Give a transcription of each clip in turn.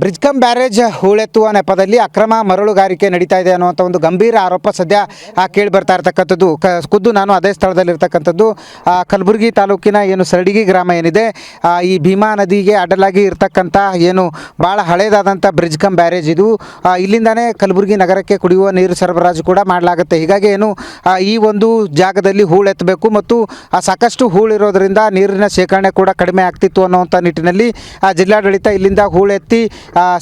ಬ್ರಿಡ್ಜ್ಕಮ್ barrage ಹೂಳೆತ್ತುವ ನೆಪದಲ್ಲಿ ಅಕ್ರಮ ಮರಳುಗಾರಿಕೆ ನಡೀತಾ ಇದೆ ಅನ್ನುವಂಥ ಒಂದು ಗಂಭೀರ ಆರೋಪ ಸದ್ಯ ಕೇಳಿ ಬರ್ತಾ ಇರ್ತಕ್ಕಂಥದ್ದು. ಖುದ್ದು ನಾನು ಅದೇ ಸ್ಥಳದಲ್ಲಿರ್ತಕ್ಕಂಥದ್ದು. ಕಲಬುರಗಿ ತಾಲೂಕಿನ ಏನು ಸರಡಿಗಿ ಗ್ರಾಮ ಏನಿದೆ, ಈ ಭೀಮಾ ನದಿಗೆ ಅಡ್ಡಲಾಗಿ ಇರ್ತಕ್ಕಂಥ ಏನು ಭಾಳ ಹಳೇದಾದಂಥ ಬ್ರಿಡ್ಜ್ಕಮ್ ಬ್ಯಾರೇಜ್ ಇದು. ಇಲ್ಲಿಂದನೇ ಕಲಬುರಗಿ ನಗರಕ್ಕೆ ಕುಡಿಯುವ ನೀರು ಸರಬರಾಜು ಕೂಡ ಮಾಡಲಾಗುತ್ತೆ. ಹೀಗಾಗಿ ಏನು ಈ ಒಂದು ಜಾಗದಲ್ಲಿ ಹೂಳೆತ್ತಬೇಕು ಮತ್ತು ಸಾಕಷ್ಟು ಹೂಳಿರೋದ್ರಿಂದ ನೀರಿನ ಶೇಖರಣೆ ಕೂಡ ಕಡಿಮೆ ಆಗ್ತಿತ್ತು ಅನ್ನುವಂಥ ನಿಟ್ಟಿನಲ್ಲಿ ಜಿಲ್ಲಾಡಳಿತ ಇಲ್ಲಿಂದ ಹೂಳೆತ್ತಿ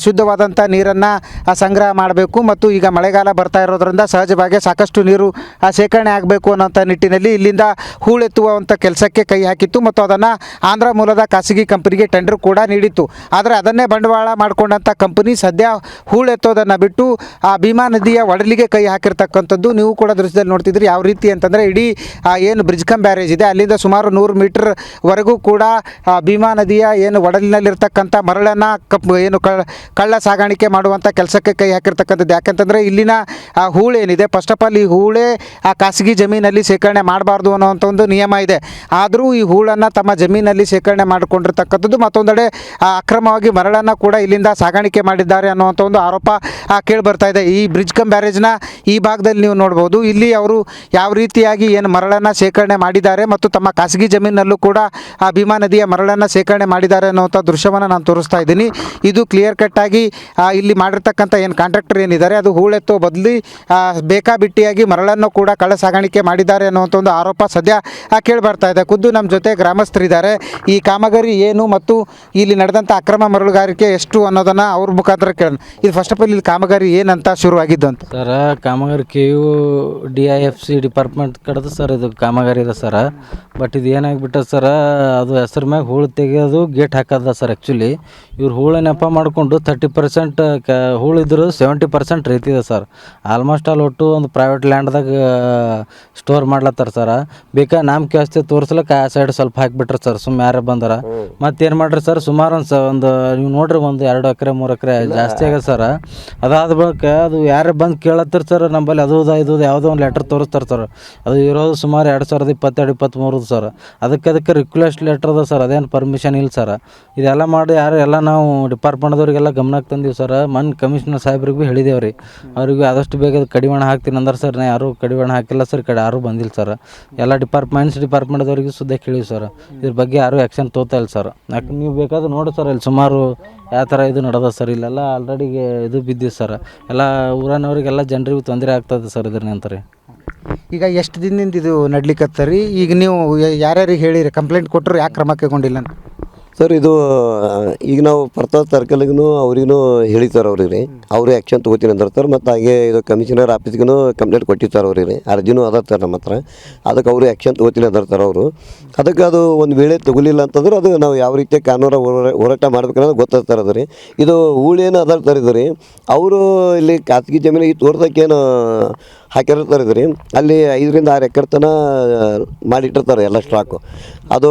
ಶುದ್ಧವಾದಂಥ ನೀರನ್ನು ಸಂಗ್ರಹ ಮಾಡಬೇಕು ಮತ್ತು ಈಗ ಮಳೆಗಾಲ ಬರ್ತಾ ಇರೋದ್ರಿಂದ ಸಹಜವಾಗಿ ಸಾಕಷ್ಟು ನೀರು ಶೇಖರಣೆ ಆಗಬೇಕು ಅನ್ನೋಂಥ ನಿಟ್ಟಿನಲ್ಲಿ ಇಲ್ಲಿಂದ ಹೂಳೆತ್ತುವಂಥ ಕೆಲಸಕ್ಕೆ ಕೈ ಹಾಕಿತ್ತು ಮತ್ತು ಅದನ್ನು ಆಂಧ್ರ ಮೂಲದ ಖಾಸಗಿ ಕಂಪನಿಗೆ ಟೆಂಡರ್ ಕೂಡ ನೀಡಿತ್ತು. ಆದರೆ ಅದನ್ನೇ ಬಂಡವಾಳ ಮಾಡಿಕೊಂಡಂಥ ಕಂಪನಿ ಸದ್ಯ ಹೂಳೆತ್ತೋದನ್ನು ಬಿಟ್ಟು ಆ ಭೀಮಾ ನದಿಯ ಒಡಲಿಗೆ ಕೈ ಹಾಕಿರ್ತಕ್ಕಂಥದ್ದು ನೀವು ಕೂಡ ದೃಶ್ಯದಲ್ಲಿ ನೋಡ್ತಿದ್ರಿ. ಯಾವ ರೀತಿ ಅಂತಂದರೆ ಇಡೀ ಏನು ಬ್ರಿಡ್ಜ್ಕಮ್ ಬ್ಯಾರೇಜ್ ಇದೆ ಅಲ್ಲಿಂದ ಸುಮಾರು 100 ಮೀಟರ್ವರೆಗೂ ಕೂಡ ಭೀಮಾ ನದಿಯ ಏನು ಒಡಲಿನಲ್ಲಿರ್ತಕ್ಕಂಥ ಮರಳನ್ನು ಏನು ಕಳ್ಳ ಸಾಗಾಣಿಕೆ ಮಾಡುವಂಥ ಕೆಲಸಕ್ಕೆ ಕೈ ಹಾಕಿರ್ತಕ್ಕಂಥದ್ದು. ಯಾಕಂತಂದರೆ ಇಲ್ಲಿನ ಹೂಳೇನಿದೆ, ಫಸ್ಟ್ ಆಫ್ ಆಲ್ ಈ ಹೂಳೇ ಖಾಸಗಿ ಜಮೀನಲ್ಲಿ ಶೇಖರಣೆ ಮಾಡಬಾರ್ದು ಅನ್ನೋವಂಥ ಒಂದು ನಿಯಮ ಇದೆ. ಆದರೂ ಈ ಹೂಳನ್ನು ತಮ್ಮ ಜಮೀನಲ್ಲಿ ಶೇಖರಣೆ ಮಾಡಿಕೊಂಡಿರ್ತಕ್ಕಂಥದ್ದು, ಮತ್ತೊಂದೆಡೆ ಅಕ್ರಮವಾಗಿ ಮರಳನ್ನು ಕೂಡ ಇಲ್ಲಿಂದ ಸಾಗಾಣಿಕೆ ಮಾಡಿದ್ದಾರೆ ಅನ್ನುವಂಥ ಒಂದು ಆರೋಪ ಕೇಳಿ ಬರ್ತಾ ಇದೆ. ಈ ಬ್ರಿಡ್ಜ್ಕಮ್ ಬ್ಯಾರೇಜ್ನ ಈ ಭಾಗದಲ್ಲಿ ನೀವು ನೋಡ್ಬೋದು, ಇಲ್ಲಿ ಅವರು ಯಾವ ರೀತಿಯಾಗಿ ಏನು ಮರಳನ್ನು ಶೇಖರಣೆ ಮಾಡಿದ್ದಾರೆ ಮತ್ತು ತಮ್ಮ ಖಾಸಗಿ ಜಮೀನಲ್ಲೂ ಕೂಡ ಆ ಭೀಮಾ ನದಿಯ ಮರಳನ್ನು ಶೇಖರಣೆ ಮಾಡಿದ್ದಾರೆ ಅನ್ನುವಂಥ ದೃಶ್ಯವನ್ನು ನಾನು ತೋರಿಸ್ತಾ ಇದ್ದೀನಿ. ಇದು ಕ್ಲಿಯರ್ ಕಟ್ಟಾಗಿ ಇಲ್ಲಿ ಮಾಡಿರ್ತಕ್ಕಂಥ ಏನು ಕಾಂಟ್ರಾಕ್ಟರ್ ಏನಿದ್ದಾರೆ ಅದು ಹೂಳೆತ್ತೋ ಬದಲಿ ಬೇಕಾಬಿಟ್ಟಿಯಾಗಿ ಮರಳನ್ನು ಕೂಡ ಕಳ್ಳ ಸಾಗಾಣಿಕೆ ಮಾಡಿದ್ದಾರೆ ಅನ್ನುವಂಥ ಒಂದು ಆರೋಪ ಸದ್ಯ ಕೇಳಿ ಬರ್ತಾ ಇದೆ. ಖುದ್ದು ನಮ್ಮ ಜೊತೆ ಗ್ರಾಮಸ್ಥರಿದ್ದಾರೆ. ಈ ಕಾಮಗಾರಿ ಏನು ಮತ್ತು ಇಲ್ಲಿ ನಡೆದಂಥ ಅಕ್ರಮ ಮರಳುಗಾರಿಕೆ ಎಷ್ಟು ಅನ್ನೋದನ್ನು ಅವ್ರ ಮುಖಾಂತರ ಕೇಳೋಣ. ಇದು ಫಸ್ಟ್ ಆಫ್ ಆಲ್ ಇಲ್ಲಿ ಕಾಮಗಾರಿ ಏನಂತ ಶುರುವಾಗಿದ್ದು ಅಂತ ಸರ್, ಕಾಮಗಾರಿ DIFC ಡಿಪಾರ್ಟ್ಮೆಂಟ್ ಕಡೆದು ಸರ್ ಇದು ಕಾಮಗಾರಿ ಇದೆ ಸರ್. ಬಟ್ ಇದು ಏನಾಗ್ಬಿಟ್ಟದ ಸರ್, ಅದು ಹೆಸರು ಮ್ಯಾಗ ಹೂಳು ತೆಗೆಯೋದು ಗೇಟ್ ಹಾಕೋದ ಸರ್. ಆ್ಯಕ್ಚುಲಿ ಇವ್ರು ಹೂಳು ನೆಪ ಮಾಡಿಕೊಂಡು 30% ಹೂಳು ಇದ್ರು 70% ರೈತಿದೆ ಸರ್. ಆಲ್ಮೋಸ್ಟ್ ಆಲ್ ಒಟ್ಟು ಒಂದು ಪ್ರೈವೇಟ್ ಲ್ಯಾಂಡ್ದಾಗ ಸ್ಟೋರ್ ಮಾಡ್ಲತ್ತಾರ ಸರ್. ಬೇಕಾದ್ರೆ ನಾಮಕೆ ಆಸ್ತಿ ತೋರಿಸ್ಲಿಕ್ಕೆ ಆ ಸೈಡ್ ಸ್ವಲ್ಪ ಹಾಕಿಬಿಟ್ರಿ ಸರ್. ಸುಮ್ಮನೆ ಯಾರೇ ಬಂದಾರ ಮತ್ತೇನು ಮಾಡ್ರಿ ಸರ್, ಸುಮಾರು ಒಂದು ನೀವು ನೋಡ್ರಿ ಒಂದು 2 ಎಕರೆ 3 ಎಕರೆ ಜಾಸ್ತಿ ಆಗ್ಯದ ಸರ್. ಅದಾದ ಬಳಿಕ ಅದು ಯಾರೇ ಬಂದು ಕೇಳತ್ತರ ಸರ್, ನಮ್ಮಲ್ಲಿ ಅದು ಇದು ಯಾವುದೋ ಒಂದು ಲೆಟ್ರ್ ತೋರಿಸ್ತಾರೆ ಸರ್. ಅದು ಇರೋದು ಸುಮಾರು 2022-23 ಸರ್. ಅದಕ್ಕೆ ರಿಕ್ವೆಸ್ಟ್ ಲೆಟ್ರ್ ಅದ ಸರ್. ಅದೇನು ಪರ್ಮಿಷನ್ ಇಲ್ಲ ಸರ್. ಇದೆಲ್ಲ ಮಾಡಿ ಎಲ್ಲ ನಾವು ಡಿಪಾರ್ಟ್ಮೆಂಟ್ದವ್ರಿಗೆಲ್ಲ ಗಮನಕ್ಕೆ ತಂದೀವಿ ಸರ್. ಮೊನ್ನೆ ಕಮಿಷನರ್ ಸಾಹೇಬ್ರಿಗೆ ಭೀ ಹೇಳಿದೇವೆ ರೀ. ಅವ್ರಿಗೆ ಆದಷ್ಟು ಬೇಗ ಕಡಿವಾಣ ಹಾಕ್ತೀನಿ ಅಂದ್ರೆ ಸರ್, ನಾ ಯಾರೂ ಕಡಿವಾಣ ಹಾಕಿಲ್ಲ ಸರ್. ಕಡೆ ಯಾರೂ ಬಂದಿಲ್ಲ ಸರ್. ಎಲ್ಲ ಡಿಪಾರ್ಟ್ಮೆಂಟ್ದವ್ರಿಗೆ ಸುದ್ದಿ ಕೇಳಿವಿ ಸರ್. ಇದ್ರ ಬಗ್ಗೆ ಯಾರೂ ಆ್ಯಕ್ಷನ್ ತೋತಾ ಇಲ್ಲ ಸರ್. ಯಾಕೆ ನೀವು ಬೇಕಾದ್ರೆ ನೋಡಿ ಸರ್, ಇಲ್ಲಿ ಸುಮಾರು ಯಾವ ಥರ ಇದು ನಡೆದ ಸರ್. ಇಲ್ಲೆಲ್ಲ ಆಲ್ರೆಡಿ ಇದು ಬಿದ್ದಿದೆ ಸರ್. ಎಲ್ಲ ಊರನವ್ರಿಗೆಲ್ಲ ಜನರಿಗೆ ತೊಂದರೆ ಆಗ್ತದೆ ಸರ್ ಇದ್ರ ನಂತರ. ಈಗ ಎಷ್ಟು ದಿನದಿಂದ ಇದು ನಡ್ಲಿಕ್ಕತ್ತರಿ? ಈಗ ನೀವು ಯಾರ್ಯಾರಿಗೆ ಹೇಳಿರಿ, ಕಂಪ್ಲೇಂಟ್ ಕೊಟ್ಟರು ಯಾಕೆ ಕ್ರಮ ಕೈಗೊಂಡಿಲ್ಲ ಅಂತ? ಸರ್, ಇದು ಈಗ ನಾವು ಪ್ರತಾಪ್ ಸರ್ಕಲ್ಗೂ ಅವ್ರಿಗೂ ಹೇಳಿತಾರೆ ಅವ್ರಿಗೆ. ಅವರು ಆ್ಯಕ್ಷನ್ ತೊಗೋತೀನಿ ಅಂದಿರ್ತಾರೆ. ಮತ್ತು ಹಾಗೆ ಇದು ಕಮಿಷನರ್ ಆಫೀಸ್ಗೂ ಕಂಪ್ಲೇಂಟ್ ಕೊಟ್ಟಿರ್ತಾರೆ ಅವ್ರಿಗೆ. ಅರ್ಜಿನೂ ಅದತ್ತಾರೆ ನಮ್ಮ ಹತ್ರ. ಅದಕ್ಕೆ ಅವರು ಆ್ಯಕ್ಷನ್ ತೊಗೋತೀನಿ ಅಂದಿರ್ತಾರೆ ಅವರು. ಅದಕ್ಕೆ ಅದು ಒಂದು ವೇಳೆ ತಗೊಲಿಲ್ಲ ಅಂತಂದ್ರೆ ಅದು ನಾವು ಯಾವ ರೀತಿ ಕಾನೂನು ಹೋರಾಟ ಮಾಡ್ಬೇಕನ್ನೋದು ಗೊತ್ತಾಗ್ತಾರೆ. ಅದು ರೀ ಇದು ಹೂಳೇನು ಅದರ್ತಾರೆ ಇದು ರೀ. ಅವರು ಇಲ್ಲಿ ಖಾಸಗಿ ಜಮೀನಿಗೆ ತೋರ್ಸೋಕ್ಕೇನು ಹಾಕಿರ್ತಾರೆ ಇದು ರೀ. ಅಲ್ಲಿ 5-6 ಎಕರೆ ತನಕ ಮಾಡಿಟ್ಟಿರ್ತಾರೆ ಎಲ್ಲ ಸ್ಟಾಕು. ಅದು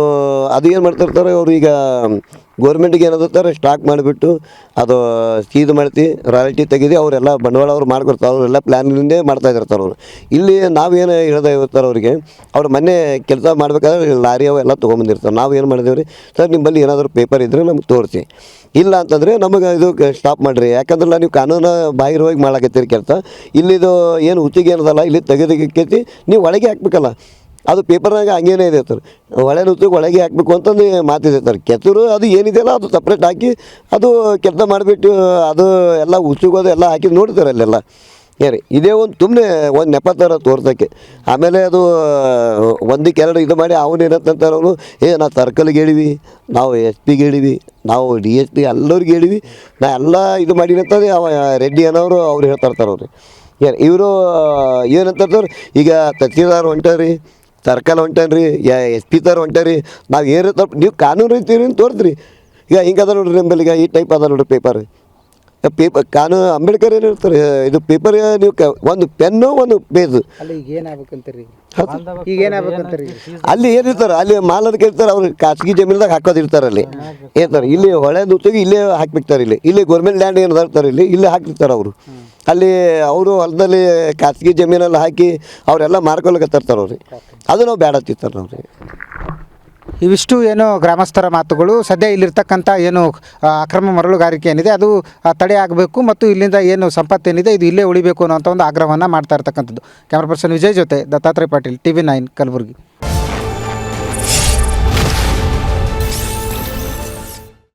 ಏನು ಮಾಡ್ತಿರ್ತಾರೆ ಅವರು, ಈಗ ಗೋರ್ಮೆಂಟಿಗೆ ಏನಾದ್ರೆ ಸ್ಟಾಕ್ ಮಾಡಿಬಿಟ್ಟು ಅದು ಸೀದು ಮಾಡ್ತಿ ರಾಯಲ್ಟಿ ತೆಗೆದು ಅವರೆಲ್ಲ ಬಂಡವಾಳ ಅವ್ರು ಮಾಡ್ಕೊಡ್ತಾರೆ. ಅವರೆಲ್ಲ ಪ್ಲ್ಯಾನಿಂದೇ ಮಾಡ್ತಾಯಿರ್ತಾರೆ ಅವರು. ಇಲ್ಲಿ ನಾವೇನು ಹೇಳ್ದೆ ಇರ್ತಾರೆ ಅವರಿಗೆ. ಅವ್ರು ಮೊನ್ನೆ ಕೆಲಸ ಮಾಡ್ಬೇಕಾದ್ರೆ ಲಾರಿ ಅವೆಲ್ಲ ತೊಗೊಂಬಂದಿರ್ತಾರೆ. ನಾವು ಏನು ಮಾಡಿದೇವೆ ರೀ, ಸರ್ ನಿಮ್ಮಲ್ಲಿ ಏನಾದರೂ ಪೇಪರ್ ಇದ್ದರೆ ನಮ್ಗೆ ತೋರಿಸಿ, ಇಲ್ಲ ಅಂತಂದರೆ ನಮಗೆ ಇದು ಸ್ಟಾಪ್ ಮಾಡಿರಿ. ಯಾಕಂದ್ರೆ ನೀವು ಕಾನೂನು ಬಾಹಿರವಾಗಿ ಮಾಡಾಕತ್ತೀರಿ ಕೆಲಸ. ಇಲ್ಲಿದು ಏನು ಹುಚ್ಚಿಗೆ ಏನದಲ್ಲ, ಇಲ್ಲಿ ತೆಗೆದಕ್ಕೈತಿ, ನೀವು ಒಳಗೆ ಹಾಕ್ಬೇಕಲ್ಲ. ಅದು ಪೇಪರ್ನಾಗ ಹಂಗೇನೇ ಇದೆ ಸರ್. ಒಳ್ಳೆ ನುಚ್ಚಿಗೆ ಒಳಗೆ ಹಾಕಬೇಕು ಅಂತಂದು ಮಾತಿದೆ ಸರ್. ಕೆಸರು ಅದು ಏನಿದೆಯಲ್ಲ ಅದು ಸಪ್ರೇಟ್ ಹಾಕಿ ಅದು ಕೆಲಸ ಮಾಡಿಬಿಟ್ಟು ಅದು ಎಲ್ಲ ಉಚ್ಚುಗೋದು ಎಲ್ಲ ಹಾಕಿ ನೋಡ್ತಾರೆ ಅಲ್ಲೆಲ್ಲ. ಏರಿ ಇದೇ ಒಂದು ಸುಮ್ಮನೆ ಒಂದು ನೆಪ ಥರ ತೋರ್ಸೋಕ್ಕೆ. ಆಮೇಲೆ ಅದು 1-2 ಇದು ಮಾಡಿ ಅವನೇನಂತಾರೆ ಅವನು, ನಾವು ಸರ್ಕಲ್ಗೆ ಹೇಳಿವಿ, ನಾವು SP ಗೆ ಹೇಳಿವಿ, ನಾವು DSP ಎಲ್ಲರಿಗೆ ಹೇಳಿವಿ, ನಾ ಎಲ್ಲ ಇದು ಮಾಡೀನಿ ಅಂತಂದು ಅವ ರೆಡ್ಡಿ ಅನ್ನೋರು ಅವ್ರು ಹೇಳ್ತಾರ್ತಾರೆ ಅವ್ರು. ಇವರು ಏನಂತಾರೆ, ಈಗ ತಹಸೀಲ್ದಾರ್ ಹೊಂಟಾರಿ, ಸರ್ಕಲ್ ಹೊಂಟನ್ರಿ, SP ತರ ಹೊಂಟಾರಿ, ನಾವು ಏನು ತಪ್ಪು ನೀವು ಕಾನೂನು ರೀತಿ ತೋರಿಸ್ರಿ. ಈಗ ಹಿಂಗದ ನೋಡ್ರಿ ನಿಮ್ಮಲ್ಲಿ, ಈಗ ಈ ಟೈಪ್ ಅದ ನೋಡ್ರಿ ಪೇಪರ್. ಕಾನೂನು ಅಂಬೇಡ್ಕರ್ ಏನು ಹೇಳ್ತಾರೆ, ಇದು ಪೇಪರ್ ನೀವು ಒಂದು ಪೆನ್ನು ಒಂದು ಪೇಜ್ ಅಲ್ಲಿ ಏನಿರ್ತಾರೆ ಅಲ್ಲಿ ಮಾಲದಕ್ಕೆ ಇರ್ತಾರೆ. ಅವ್ರು ಖಾಸಗಿ ಜಮೀನ್ದಾಗ ಹಾಕೋದಿರ್ತಾರೆ. ಅಲ್ಲಿ ಹೇಳ್ತಾರೆ ಇಲ್ಲಿ ಹೊಳೆ ನುಚ್ಚಿಗೆ ಇಲ್ಲೇ ಹಾಕಿಬಿಡ್ತಾರೆ. ಇಲ್ಲಿ ಗೌರ್ಮೆಂಟ್ ಲ್ಯಾಂಡ್ ಏನು ಇರ್ತಾರೆ ಇಲ್ಲೇ ಹಾಕಿರ್ತಾರೆ ಅವರು. ಅಲ್ಲಿ ಅವರು ಹೊಲದಲ್ಲಿ ಖಾಸಗಿ ಜಮೀನಲ್ಲಿ ಹಾಕಿ ಅವರೆಲ್ಲ ಮಾರ್ಕೊಳಕತ್ತಿರ್ತಾರೆ ಅವ್ರಿಗೆ. ಅದು ನಾವು ಬೇಡ ಹತ್ತಿರ್ತಾರೆ ಅವ್ರಿಗೆ. ಇವಿಷ್ಟು ಏನು ಗ್ರಾಮಸ್ಥರ ಮಾತುಗಳು. ಸದ್ಯ ಇಲ್ಲಿರ್ತಕ್ಕಂಥ ಏನು ಅಕ್ರಮ ಮರಳುಗಾರಿಕೆ ಏನಿದೆ ಅದು ತಡೆ ಆಗಬೇಕು ಮತ್ತು ಇಲ್ಲಿಂದ ಏನು ಸಂಪತ್ತೇನಿದೆ ಇದು ಇಲ್ಲೇ ಉಳಿಬೇಕು ಅನ್ನೋಂಥ ಒಂದು ಆಗ್ರಹವನ್ನು ಮಾಡ್ತಾ ಇರ್ತಕ್ಕಂಥದ್ದು. ಕ್ಯಾಮ್ರಾ ಪರ್ಸನ್ ವಿಜಯ್ ಜೊತೆ ದತ್ತಾತ್ರೇಯ ಪಾಟೀಲ್, TV9 ಕಲಬುರಗಿ.